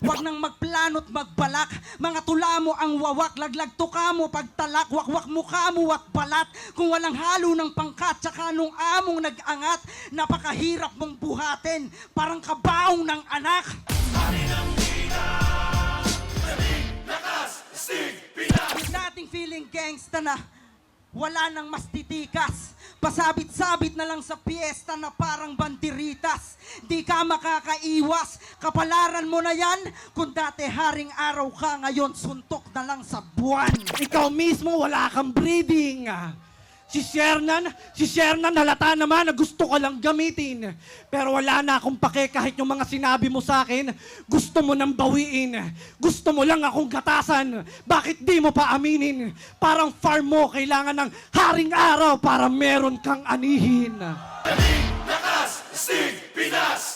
Wag nang magplano't magbalak. Mga tula mo ang wawak, laglag tuka mo pagtalak, wakwak mukha mo at balat. Kung walang halo ng pangkat, tsaka nung among nag-angat, napakahirap mong buhatin, parang kabaong ng anak. Nating feeling gangsta na wala nang mas titikas. Pasabit-sabit na lang sa piyesta na parang banderitas. Di ka makakaiwas, kapalaran mo na yan. Kung dati haring araw ka, ngayon suntok na lang sa buwan. Ikaw mismo wala kang breeding. Si Shernan halata naman na gusto ko lang gamitin. Pero wala na akong pake kahit yung mga sinabi mo sa akin. Gusto mo nang bawiin. Gusto mo lang akong gatasan. Bakit di mo pa aminin? Parang farm mo kailangan ng haring araw para meron kang anihin. Lakas, Stig, Pinas!